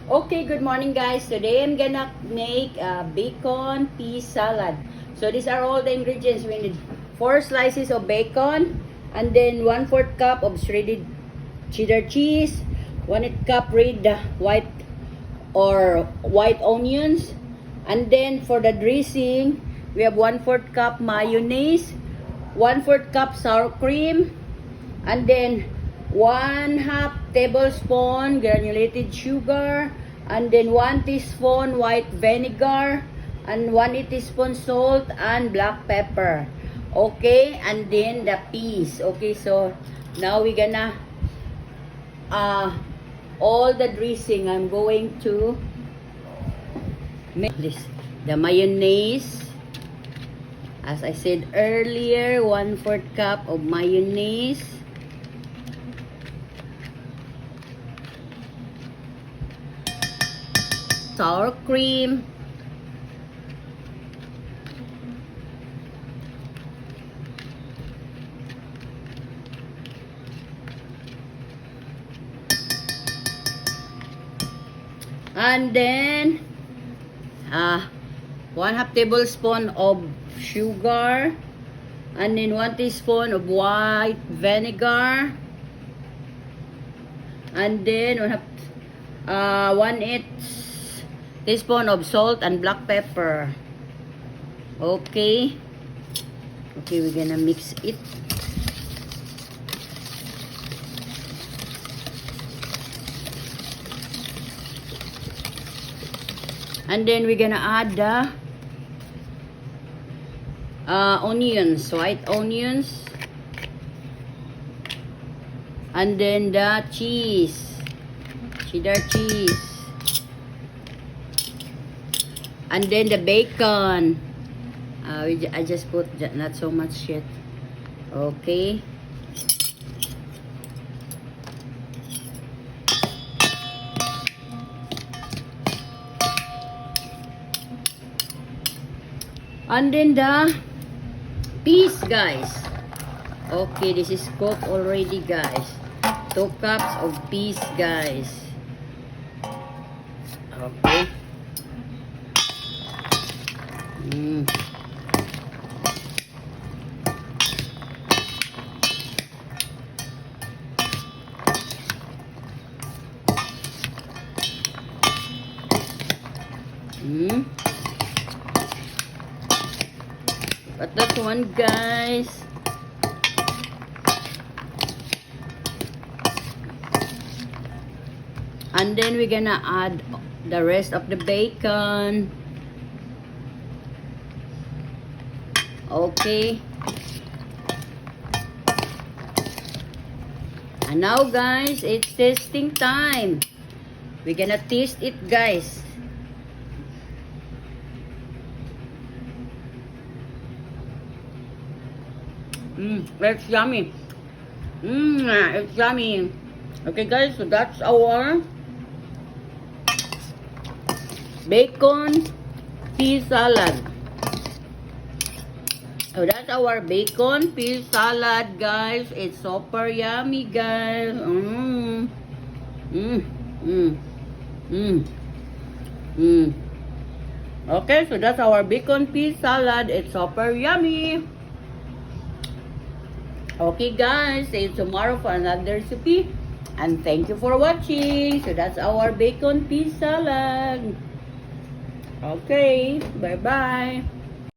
Okay, good morning guys. Today I'm gonna make a bacon pea salad. So these are all the ingredients. We need 4 slices of bacon and then 1/4 cup of shredded cheddar cheese, 1 cup red white onions, and then for the dressing, we have 1/4 cup mayonnaise, 1/4 cup sour cream, and then 1/2 tablespoon granulated sugar, and then 1 teaspoon white vinegar, and 1 teaspoon salt and black pepper. Okay, and then the peas. Okay, so now we're gonna all the dressing. I'm going to make this, the mayonnaise. As I said earlier, 1/4 cup of mayonnaise. Sour cream. And then 1/2 tablespoon of sugar, and then 1 teaspoon of white vinegar, and then 1/8 teaspoon of salt and black pepper. Okay, we're gonna mix it. And then we're gonna add the onions, white onions, and then the cheese, cheddar cheese, and then the bacon. I just put not so much yet. Okay. And then the peas, guys. Okay, this is cooked already, guys. 2 cups of peas, guys. Okay. But that one, guys. And then we're gonna add the rest of the bacon. Okay. And now, guys, it's tasting time. We're gonna taste it, guys. It's yummy. It's yummy. Okay, guys, so that's our bacon pea salad. So that's our bacon pea salad, guys. It's super yummy, guys. Okay, so that's our bacon pea salad. It's super yummy. Okay, guys, see you tomorrow for another recipe. And thank you for watching. So that's our bacon pea salad. Okay, bye-bye.